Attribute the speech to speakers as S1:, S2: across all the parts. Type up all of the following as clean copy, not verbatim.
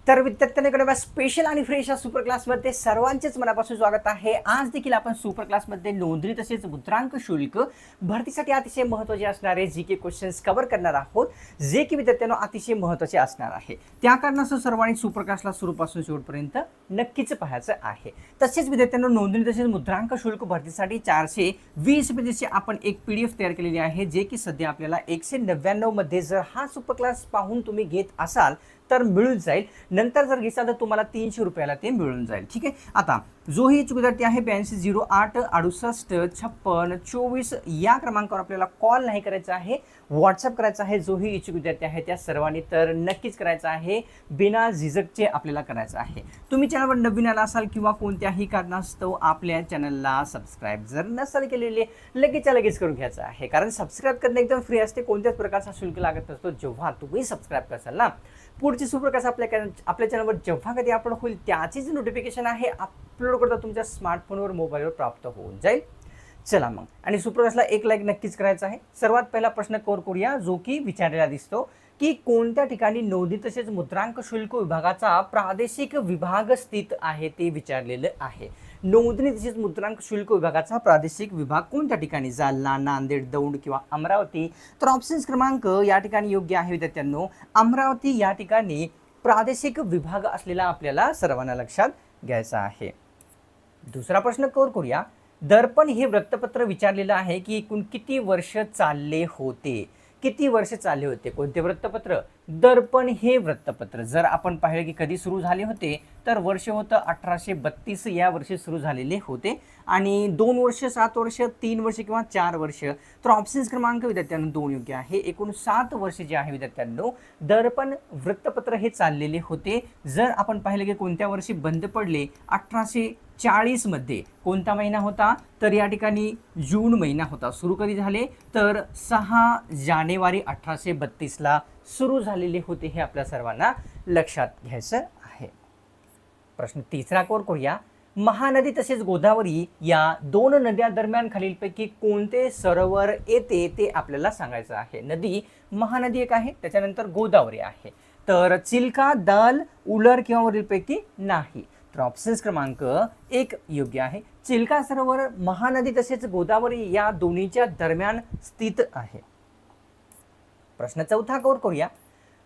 S1: तर विद्यार्थ्यांकडे स्पेशल आणि फ्रेश सुपर क्लासमध्ये सर्वांचेच मनापासून स्वागत आहे। आज देखील आपण सुपर क्लासमध्ये नोंदणी तसेच मुद्रांक शुल्क भरतीसाठी अतिशय महत्त्वाचे असणारे जीके क्वेश्चन्स कव्हर करणार आहोत, जे की विद्यार्थ्यांना अतिशय महत्त्वाचे असणार आहे। त्या कारणास्तव सर्वांनी सुपर क्लासला सुरूपासून शेवटपर्यंत नक्कीच पाहायचं आहे। तसेच विद्यार्थ्यांना नोंदणी तसेच मुद्रांक शुल्क भरतीसाठी 420 पेजेसची आपण एक PDF तयार केलेली आहे, जे की सध्या आपल्याला 199 मध्ये जर हा सुपर क्लास पाहून तुम्ही घेत असाल तर मिळून जाईल। नंतर जर घेतला तर तुम्हाला 300 रुपयाला ते मिळून जाईल। ठीक आहे, आता जो ही इच्छुक विद्यार्थी आहे 8208 68 56 24 या क्रमांकावर आपल्याला कॉल नाही करायचा आहे, व्हॉट्सअप करायचा आहे। जो ही इच्छुक विद्यार्थी आहे त्या सर्वांनी तर नक्कीच करायचा आहे, बिना झिझकचे आपल्याला करायचं आहे। तुम्ही चॅनलवर नवीन आला असाल किंवा कोणत्याही कारणास्तव आपल्या चॅनलला सबस्क्राईब जर नसाल केलेले लगेच करून घ्यायचं आहे, कारण सबस्क्राईब करणे एकदम फ्री असते, कोणत्याच प्रकारचा शुल्क लागत नसतो। जेव्हा तुम्ही सबस्क्राईब करसाल ना, पुढची सुपर क्लास आपल्या चॅनलवर जेव्हा कधी अपलोड होईल त्याची जी नोटिफिकेशन आहे अपलोड करता तुमच्या स्मार्टफोनवर मोबाईलवर प्राप्त होऊन जाईल। चला मग, आणि सुपर क्लासला एक लाईक नक्कीच करायचा आहे। सर्वात पहिला प्रश्न कव्हर करूया, जो की विचारलेला दिसतो की कोणत्या ठिकाणी नोंदणी तसेच मुद्रांक शुल्क विभागाचा प्रादेशिक विभाग स्थित आहे ते विचारलेलं आहे। नोंदणी तसेच मुद्रांक शुल्क विभागाचा प्रादेशिक विभाग कोणत्या ठिकाणी, जालना, नांदेड, दौंड किंवा अमरावती? तर ऑप्शन्स क्रमांक या ठिकाणी योग्य आहे विद्यार्थ्यांनो, अमरावती या ठिकाणी प्रादेशिक विभाग असलेला आपल्याला सर्वांना लक्षात घ्यायचा आहे। दुसरा प्रश्न कव्हर करूया, दर्पण हे वृत्तपत्र विचारलेलं आहे की एकूण किती वर्ष चालले होते? किती वर्ष चालले होते कोणते वृत्तपत्र? दर्पण हे वृत्तपत्र जर आपण पाहिले की कधी सुरू झाले होते तर वर्ष होतं 1832 या वर्षी सुरू झालेले होते, आणि 2 वर्ष, 7 वर्ष, 3 वर्ष किंवा 4 वर्ष? तर ऑप्शन्स क्रमांक विद्यार्थ्यांनो 2 योग्य आहे। एकूण 7 वर्ष जे आहे विद्यार्थ्यांनो दर्पण वृत्तपत्र हे चाललेले होते। जर आपण पाहिले की कोणत्या वर्षी बंद पडले, 1840 मध्ये कोणता महिना होता? तर या ठिकाणी जून महिना होता। सुरू कधी झाले तर 6 जानेवारी 1832 ला सुरू झालेले होते, हे आपल्या सर्वांना लक्षात घ्यायचं आहे। प्रश्न तिसरा कव्हर करूया, महानदी तसेच गोदावरी या 2 नद्या दरम्यान खालीलपैकी कोणते सरोवर येते ते आपल्याला सांगायचं आहे। नदी महानदी एक आहे, त्याच्यानंतर गोदावरी आहे, तर चिल्का, दाल, उलर किंवा वरीलपैकी नाही? तर ऑप्शन्स क्रमांक 1 योग्य आहे। चिल्का सरोवर महानदी तसेच गोदावरी या दोन्हीच्या दरम्यान स्थित आहे। प्रश्न चौथा कव्हर करूया,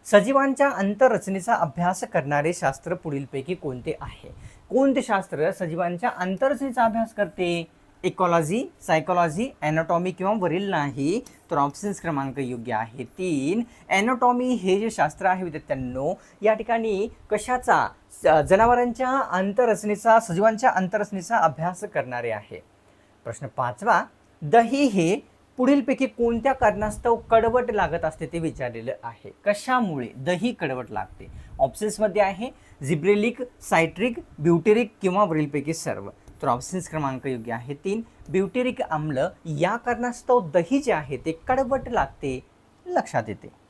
S1: सजीवांच्या अंतररचनेचा अभ्यास करणारे शास्त्र पुढीलपैकी कोणते आहे? कोणते शास्त्र सजीवांच्या अंतररचनेचा अभ्यास करते? इकॉलॉजी, सायकोलॉजी, एनाटॉमी किंवा वरील नाही? तर ऑप्शन्स क्रमांक योग्य आहे 3 एनाटॉमी हे जे शास्त्र आहे विद्यार्थ्यांनो, या ठिकाणी कशाचा? जनावरांच्या अंतररचनेचा, सजीवांच्या अंतररचनेचा अभ्यास करणारे आहे। प्रश्न 5वा, दही हे पुढीलपैकी कोणत्या कारणास्तव कडवट लागत असते ते विचारलेलं आहे। कशामुळे दही कडवट लागते? ऑप्शन्स मध्ये आहे जिब्रेलिक, सायट्रिक, ब्युटेरिक किंवा वरीलपैकी सर्व? तर ऑप्शन्स क्रमांक योग्य आहे 3 ब्युटेरिक आम्ल या कारणास्तव दही जे आहे ते कडवट लागते, लक्षात येते।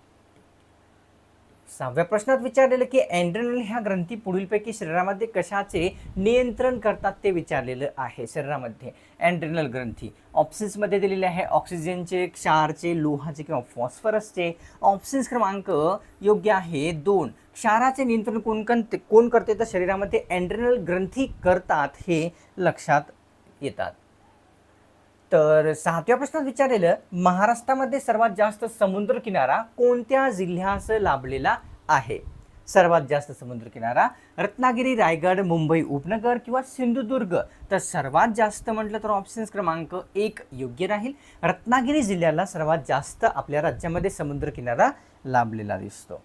S1: 6व्या प्रश्नात विचारलेलं की एड्रेनल ह्या ग्रंथी पुढीलपैकी शरीरामध्ये कशाचे नियंत्रण करतात ते विचारलेलं आहे। शरीरामध्ये एड्रेनल ग्रंथी ऑप्शन्स मध्ये दिलेले आहे ऑक्सिजनचे, क्षारचे, लोहाचे किंवा फॉस्फरसचे? ऑप्शन्स क्रमांक योग्य आहे 2 क्षाराचे नियंत्रण कोण करते? तर शरीरामध्ये एड्रेनल ग्रंथी करतात, हे लक्षात येतात। तर 7व्या प्रश्नात विचारलेलं महाराष्ट्रामध्ये सर्वात जास्त समुद्र किनारा कोणत्या जिल्ह्यास लाभलेला आहे? सर्वात जास्त समुद्र किनारा रत्नागिरी, रायगड, मुंबई उपनगर किंवा सिंधुदुर्ग? तर सर्वात जास्त म्हटलं तर ऑप्शन्स क्रमांक 1 योग्य राहील। रत्नागिरी जिल्ह्याला सर्वात जास्त आपल्या राज्यामध्ये समुद्र किनारा लाभलेला दिसतो।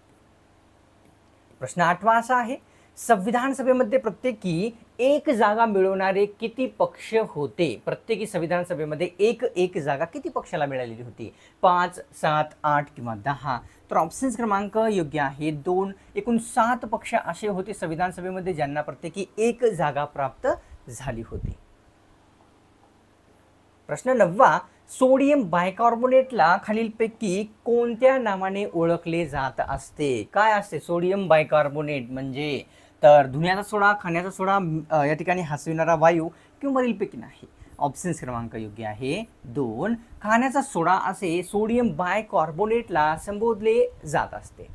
S1: प्रश्न 8वा असा आहे, संविधान सभेमध्ये प्रत्येकी 1 जागा मिळवणारे किती पक्ष होते? प्रत्येकी संविधान सभेमध्ये एक जागा किती पक्षाला मिळालेली होती? 5, 7, 8 किंवा 10? तर ऑप्शन्स क्रमांक योग्य आहे 2 एकूण 7 पक्ष असे होते संविधान सभेमध्ये ज्यांना प्रत्येकी 1 जागा प्राप्त झाली होती। प्रश्न 9वा, सोडियम बायकार्बोनेटला खालीलपैकी कोणत्या नावाने ओळखले जात असते? काय असते सोडियम बायकार्बोनेट म्हणजे? तर धुण्याचा सोडा, खाण्याचा सोडा, या ठिकाणी हसविणारा वायू किंवा वरीलपैकी नाही? ऑप्शन्स क्रमांक योग्य आहे 2 खाण्याचा सोडा असे सोडियम बायकार्बोनेटला संबोधले जात असते।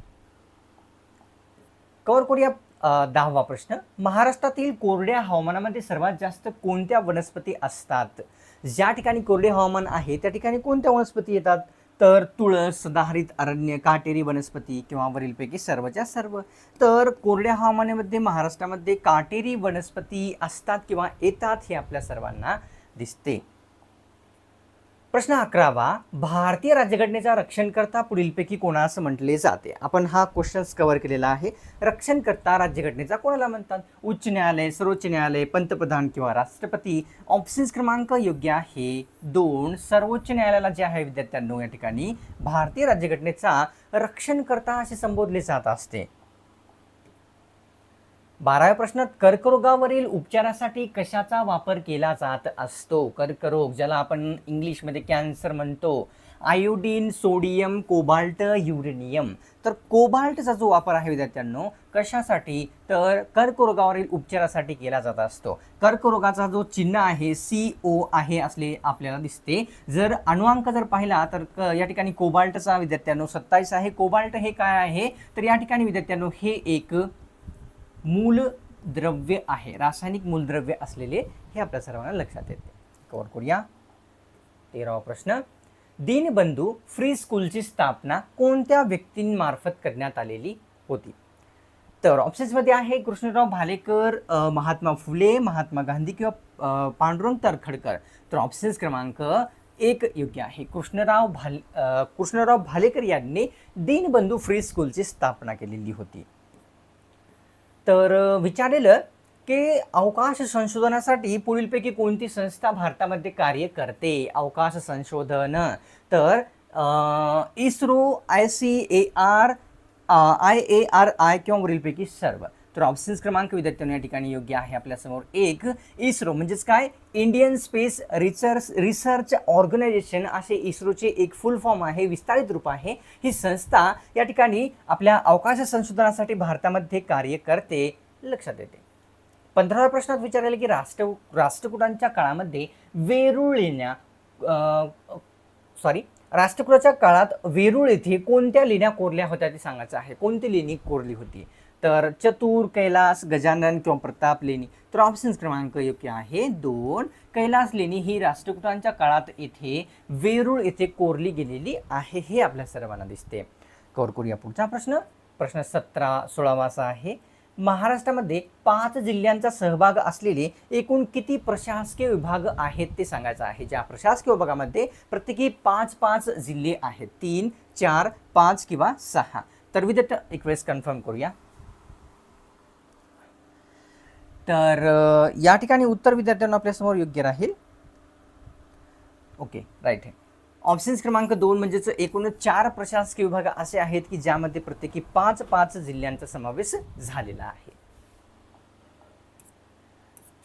S1: कव्हर करूया 10वा प्रश्न, महाराष्ट्रातील कोरड्या हवामानामध्ये सर्वात जास्त कोणत्या वनस्पती असतात? ज्या ठिकाणी कोरडे हवामान आहे त्या ठिकाणी कोणत्या वनस्पती येतात? तर तुळस, सदाहरित अरण्य, काटेरी वनस्पती किंवा वरीलपैकी सर्वच्या सर्व. तर कोरड्या हवामानामध्ये महाराष्ट्रामध्ये काटेरी वनस्पती असतात किंवा येतात हे आपल्या सर्वांना दिसते. प्रश्न 11वा, भारतीय राज्यघटनेचा रक्षणकर्ता पुढीलपैकी कोणास म्हटले जाते? आपण हा क्वेश्चन्स कव्हर केलेला आहे. रक्षणकर्ता राज्यघटनेचा कोणाला म्हणतात? उच्च न्यायालय, सर्वोच्च न्यायालय, पंतप्रधान किंवा राष्ट्रपती. ऑप्शन्स क्रमांक योग्य आहे 2. सर्वोच्च न्यायालयाला जे आहे विद्यार्थ्यांनो या ठिकाणी भारतीय राज्यघटनेचा रक्षणकर्ता असे संबोधले जात असते. 12व्या प्रश्नात, कर्करोगावरील उपचारासाठी कशाचा वापर केला जात असतो? कर्करोग ज्याला आपण इंग्लिशमध्ये कॅन्सर म्हणतो. Iodine, sodium, cobalt, uranium. तर कोबाल्टचा जो वापर आहे विद्यार्थ्यांनो कशासाठी? तर कर्करोगावरील उपचारासाठी केला जात असतो. कर्करोगाचा जो चिन्ह आहे CO आहे असले आपल्याला दिसते. जर अणुअंक जर पाहिला तर या ठिकाणी कोबाल्टचा विद्यार्थ्यांनो 27 आहे. कोबाल्ट हे काय आहे? तर या ठिकाणी विद्यार्थ्यांनो हे एक मूलद्रव्य आहे, रासायनिक मूलद्रव्य असलेले हे आपल्या सर्वांना लक्षात येते. कव्हर करूया. 13वा प्रश्न, दीनबंधू फ्री स्कूलची स्थापना कोणत्या व्यक्तींमार्फत करण्यात आलेली होती? तर ऑप्शन्समध्ये आहे कृष्णराव भालेकर, महात्मा फुले, महात्मा गांधी किंवा पांडुरंग तरखडकर. तर ऑप्शन्स क्रमांक 1 योग्य आहे. कृष्णराव भालेकर यांनी दीनबंधू फ्री स्कूलची स्थापना केलेली होती. तर विचारलेलं की अवकाश संशोधनासाठी पुढीलपैकी कोणती संस्था भारतामध्ये कार्य करते? अवकाश संशोधन. तर इस्रो, ICAR, IARI किंवा वरीलपैकी सर्व. तर ऑप्शन्स क्रमांक विद्यार्थ्यांनो या ठिकाणी योग्य आहे आपल्यासमोर 1. इस्रो म्हणजेच काय? इंडियन स्पेस रिसर्च ऑर्गनायझेशन असे इस्रोचे एक फुल फॉर्म आहे, विस्तारित रूप आहे. ही संस्था या ठिकाणी आपल्या अवकाश संशोधनासाठी भारतामध्ये कार्य करते, लक्षात येते. 15व्या प्रश्नात विचारले की राष्ट्रकुटांच्या काळामध्ये राष्ट्रकुटाच्या काळात वेरूळ येथे कोणत्या लेण्या कोरल्या होत्या ते सांगायचं आहे. कोणती लेणी कोरली होती? तर चतुर, कैलास, गजानन किंवा प्रताप लेणी. तर ऑप्शन्स क्रमांक योग्य आहे 2. कैलास लेणी ही राष्ट्रकुटांच्या काळात येथे वेरूळ येथे कोरली गेलेली आहे, हे आपल्या सर्वांना दिसते. कव्हर करूया पुढचा प्रश्न. प्रश्न 16वा असा आहे, महाराष्ट्रामध्ये 5 जिल्ह्यांचा सहभाग असलेले एकूण किती प्रशासकीय विभाग आहेत ते सांगायचं आहे. ज्या प्रशासकीय विभागामध्ये प्रत्येकी 5 जिल्हे आहेत, 3, 4, 5 किंवा 6. तर विद्यार्थी एक वेळेस कन्फर्म करूया. तर या ठिकाणी उत्तर विद्यार्थ्यांना आपल्यासमोर योग्य राहील. ओके, राईट आहे. ऑप्शन्स क्रमांक 2 म्हणजेच एकूण 4 प्रशासकीय विभाग असे आहेत की ज्यामध्ये प्रत्येकी 5 जिल्ह्यांचा समावेश झालेला आहे.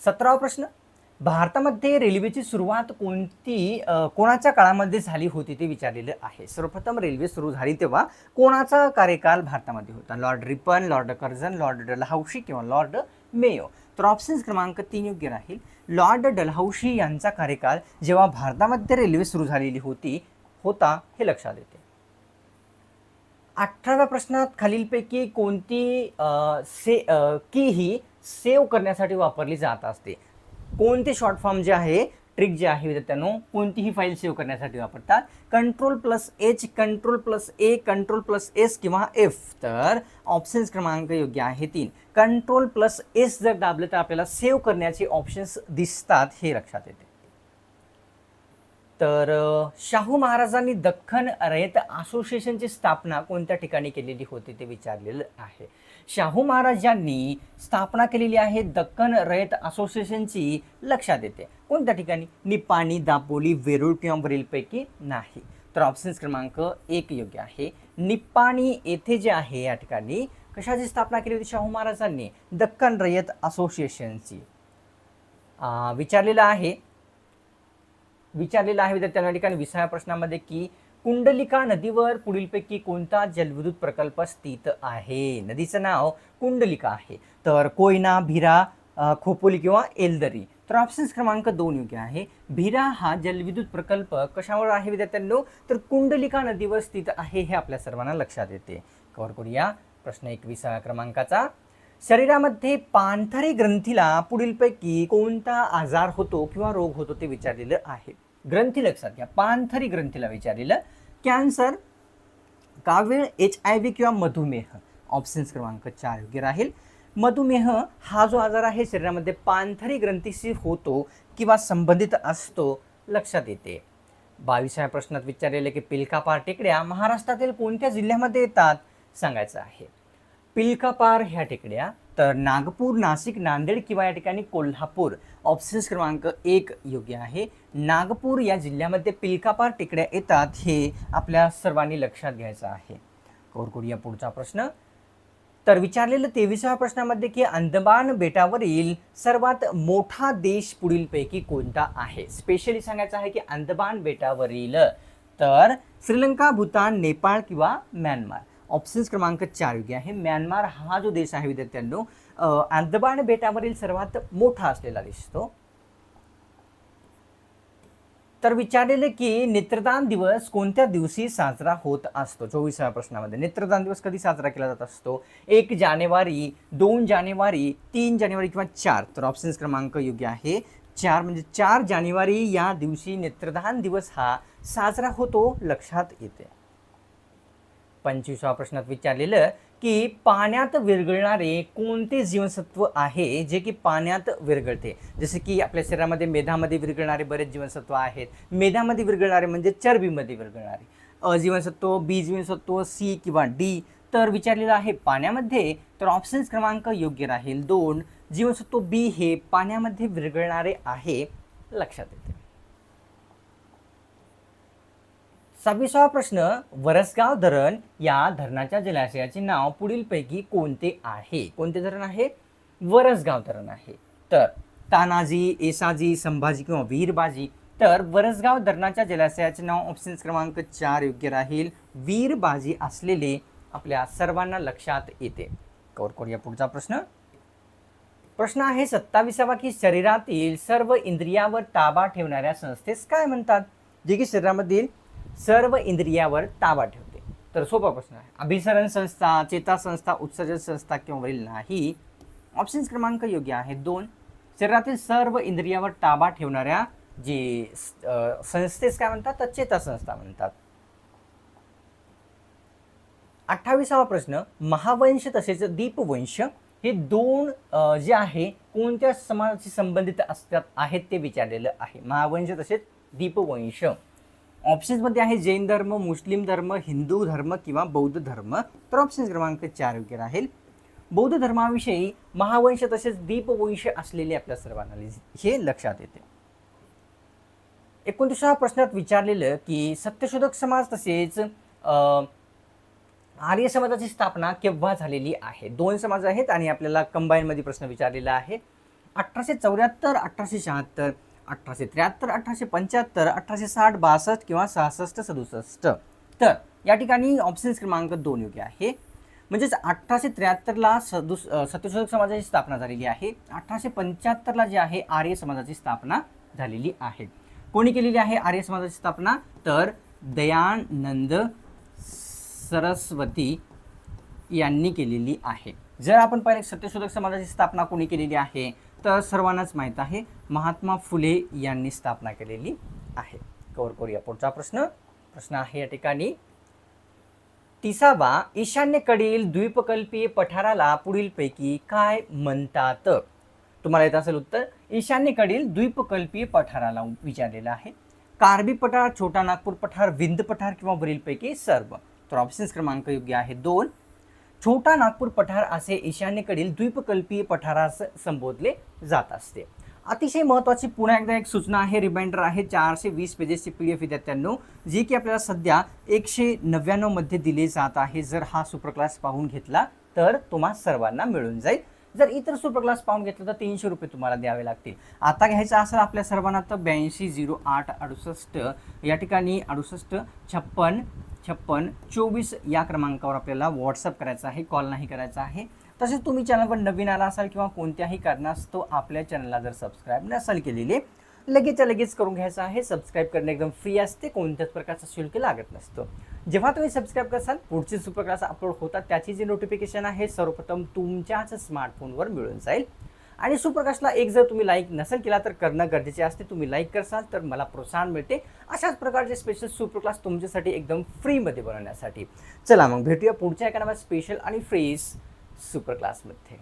S1: 17वा प्रश्न, भारतामध्ये रेल्वेची सुरुवात कोणाच्या काळामध्ये झाली होती ते विचारलेलं आहे. सर्वप्रथम रेल्वे सुरू झाली तेव्हा कोणाचा कार्यकाल भारतामध्ये होता? Lord Ripon, Lord Curzon, Lord Dalhousie किंवा लॉर्ड मेयो. तर ऑप्शन्स क्रमांक 3 योग्य राहील. लॉर्ड डलहौसी यांचा कार्यकाल जेव्हा भारतामध्ये रेल्वे सुरू झालेली होता हे लक्षात येते. 18व्या प्रश्नात खालीलपैकी कोणती की ही सेव्ह करण्यासाठी वापरली जात असते? कोणते शॉर्ट फॉर्म जे आहे, ट्रिक जे आहे विद्यार्थ्यांनो, कोणतीही फाईल सेव्ह करण्यासाठी वापरतात? Ctrl+H, Ctrl+A, Ctrl+S किंवा F. तर ऑप्शन्स क्रमांक योग्य आहे 3. Ctrl+S जर दाबलं तर आपल्याला सेव्ह करण्याचे ऑप्शन्स दिसतात, हे लक्षात येते. तर शाहू महाराजांनी दख्खन रयत असोसिएशनची स्थापना कोणत्या ठिकाणी केलेली होती ते विचारलेलं आहे. शाहू महाराजांनी स्थापना केलेली आहे दख्खन रयत असोसिएशनची, लक्षात येते. कोणत्या ठिकाणी? निपाणी, दापोली, वेरूळ किंवा वरीलपैकी नाही. तर ऑप्शन्स क्रमांक 1 योग्य आहे. निपाणी येथे जे आहे या ठिकाणी कशाची स्थापना केली होती शाहू महाराजांनी? दख्खन रयत असोसिएशनची. विचारलेला आहे विद्यार्थ्यांना ठिकाणी 20व्या प्रश्नामध्ये की कुंडलिका नदीवर पुढीलपैकी कोणता जलविद्युत प्रकल्प स्थित आहे? नदीचं नाव कुंडलिका आहे. तर कोयना, भीरा, खोपोली किंवा एलदरी. तर ऑप्शन्स क्रमांक 2 योग्य आहे. भीरा हा जलविद्युत प्रकल्प कशावर आहे विद्यार्थ्यांनो? तर कुंडलिका नदीवर स्थित आहे, हे आपल्या सर्वांना लक्षात येते. कव्हर करूया प्रश्न 21व्या क्रमांकाचा. शरीरामध्ये पाणथरी ग्रंथीला पुढीलपैकी कोणता आजार होतो किंवा रोग होतो ते विचारलेलं आहे. ग्रंथी लक्षात घ्या, पाणथरी ग्रंथीला विचारलेलं. कॅन्सर, कावीळ, HIV किंवा मधुमेह. ऑप्शन्स क्रमांक 4 योग्य राहील. मधुमेह हा जो आजार आहे शरीरामध्ये पाणथरी ग्रंथीशी होतो किंवा संबंधित असतो लक्षात येते. 22व्या प्रश्नात विचारलेले की पिलकापार टेकड्या महाराष्ट्रातील कोणत्या जिल्ह्यामध्ये येतात सांगायचं आहे. पिलकापार ह्या टेकड्या तर नागपूर, नाशिक, नांदेड किंवा या ठिकाणी कोल्हापूर. ऑप्शन्स क्रमांक 1 योग्य आहे. नागपूर या जिल्ह्यामध्ये पिलकापार टेकड्या येतात हे आपल्या सर्वांनी लक्षात घ्यायचं आहे. कव्हर करूया पुढचा प्रश्न. तर विचारलेलं 23व्या प्रश्नामध्ये की अंदमान बेटावरील सर्वात मोठा देश पुढीलपैकी कोणता आहे. स्पेशली सांगायचं आहे की अंदमान बेटावरील तर श्रीलंका, भूतान, नेपाळ किंवा म्यानमार. ऑप्शन्स क्रमांक 4 योग्य आहे. म्यानमार हा जो देश आहे विद्यार्थ्यांनो अंदमान बेटावरील सर्वात मोठा असलेला देश तो. तर विचारलेले की नेत्रदान दिवस कोणत्या दिवशी साजरा होत असतो. 24व्या प्रश्नामध्ये नेत्रदान दिवस कधी साजरा केला जात असतो. 1 जानेवारी, 2 जानेवारी, 3 जानेवारी किंवा 4. तर ऑप्शन्स क्रमांक योग्य आहे 4 म्हणजे 4 जानेवारी या दिवशी नेत्रदान दिवस हा साजरा होतो लक्षात येते. 25व्या प्रश्नात विचारलेलं की पाण्यात विरघळणारे कोणते जीवनसत्व आहे जे की पाण्यात विरघळते. जसे की आपल्या शरीरामध्ये मेधामध्ये विरघळणारे बरेच जीवनसत्व आहेत. मेधामध्ये विरघळणारे म्हणजे चरबीमध्ये विरघळणारे. अ जीवनसत्व, बी जीवनसत्व, सी किंवा डी. तर विचारलेलं आहे पाण्यामध्ये तर ऑप्शन्स क्रमांक योग्य राहील 2 जीवनसत्व बी हे पाण्यामध्ये विरघळणारे आहे लक्षात येते. 26वा प्रश्न वरसगाव धरण या धरणाच्या जलाशयाचे नाव पुढीलपैकी कोणते आहे. कोणते धरण आहे. वरसगाव धरण आहे. तर तानाजी, येसाजी, संभाजी किंवा वीरबाजी. तर वरसगाव धरणाच्या जलाशयाचे नाव ऑप्शन्स क्रमांक 4 योग्य राहील. वीरबाजी असलेले आपल्या सर्वांना लक्षात येते. कव्हर करूया पुढचा प्रश्न. प्रश्न आहे 27वा की शरीरातील सर्व इंद्रियावर ताबा ठेवणाऱ्या संस्थेस काय म्हणतात. जे की शरीरामधील सर्व इंद्रियावर ताबा ठेवते. तर सोपा प्रश्न आहे. अभिसरण संस्था, चेता संस्था, उत्सर्जन संस्था किंवा वरील नाही. ऑप्शन्स क्रमांक योग्य आहे 2 शरीरातील सर्व इंद्रियावर ताबा ठेवणाऱ्या जे संस्थेस काय म्हणतात तर चेता संस्था म्हणतात. 28वा प्रश्न महावंश तसेच दीपवंश हे दोन जे आहे कोणत्या समाजाशी संबंधित असतात आहेत ते विचारलेलं आहे. महावंश तसेच दीपवंश. ऑप्शन्समध्ये आहे जैन धर्म, मुस्लिम धर्म, हिंदू धर्म किंवा बौद्ध धर्म. तर ऑप्शन क्रमांक 4 योग्य राहील. बौद्ध धर्माविषयी महावंश तसेच दीपवंश असलेले आपल्या सर्वांना हे लक्षात येते. 29व्या प्रश्नात विचारलेलं की सत्यशोधक समाज तसेच आर्य समाजाची स्थापना केव्हा झालेली आहे. 2 समाज आहेत आणि आपल्याला कंबाईनमध्ये प्रश्न विचारलेला आहे. 1874, 1876, 1873, 1875, 1860, 62 किंवा 66, 67. तर या ठिकाणी ऑप्शन्स क्रमांक 2 योग्य आहे. म्हणजेच 1873ला सत्यशोधक समाजाची स्थापना झालेली आहे. 1875ला जे आहे आर्य समाजाची स्थापना झालेली आहे. कोणी केलेली आहे आर्य समाजाची स्थापना तर दयानंद सरस्वती यांनी केलेली आहे. जर आपण पाहिले सत्यशोधक समाजाची स्थापना कोणी केलेली आहे तर सर्वांनाच माहीत आहे महात्मा फुले यांनी स्थापना केलेली आहे. कव्हर करूया पुढचा प्रश्न. प्रश्न आहे या ठिकाणी 30वा ईशान्येकडील द्वीपकल्पीय पठाराला पुढीलपैकी काय म्हणतात. तुम्हाला येत असेल उत्तर. ईशान्येकडील द्वीपकल्पीय पठाराला विचारलेलं आहे. कार्बी पठार, छोटा नागपूर पठार, विंध्य पठार किंवा वरीलपैकी सर्व. तर ऑप्शन्स क्रमांक योग्य आहे 2 छोटा नागपूर पठार असे ईशान्येकडील द्वीपकल्पीय पठारास संबोधले जात असते. अतिशय महत्त्वाची पुन्हा एकदा एक सूचना आहे, रिमाइंडर आहे. 420 पेजेसची PDF विद्यार्थ्यांनो जी की आपल्याला सध्या 199 मध्ये दिले जात आहे. जर हा सुपर क्लास पाहून घेतला तर तुम्हा सर्वांना मिळून जाईल. जर इतर सुपर क्लास पाहून घेतलं तर 300 रुपये तुम्हाला द्यावे लागतील. आता घ्यायचं असेल आपल्या सर्वांना तर 820868 या ठिकाणी 68 56 56 24 या क्रमांकावर आपल्याला व्हॉट्सअप करायचा आहे, कॉल नाही करायचा आहे. तसेच तुम्ही चॅनलवर नवीन आला असाल किंवा कोणत्याही कारणास्तव आपल्या चॅनलला जर सबस्क्राईब नसेल केलेले लगेच करून घ्यायचं आहे. सबस्क्राईब करणे एकदम फ्री असते, कोणत्याच प्रकारचं शुल्क लागत नसतं. जेव्हा तुम्ही सबस्क्राईब करसाल पुढचे सुपर क्लास अपलोड होतात त्याची जी नोटिफिकेशन आहे सर्वप्रथम तुमच्याच स्मार्टफोनवर मिळून जाईल. आणि सुपर क्लासला एक जर तुम्ही लाईक नसेल केला तर करणं गरजेचे असते. तुम्ही लाईक करसाल तर मला प्रोत्साहन मिळते अशाच प्रकारचे स्पेशल सुपर क्लास तुमच्यासाठी एकदम फ्रीमध्ये बनवण्यासाठी. चला मग भेटूया पुढच्या एका नव्या स्पेशल आणि फ्रेश सुपर क्लासमध्ये.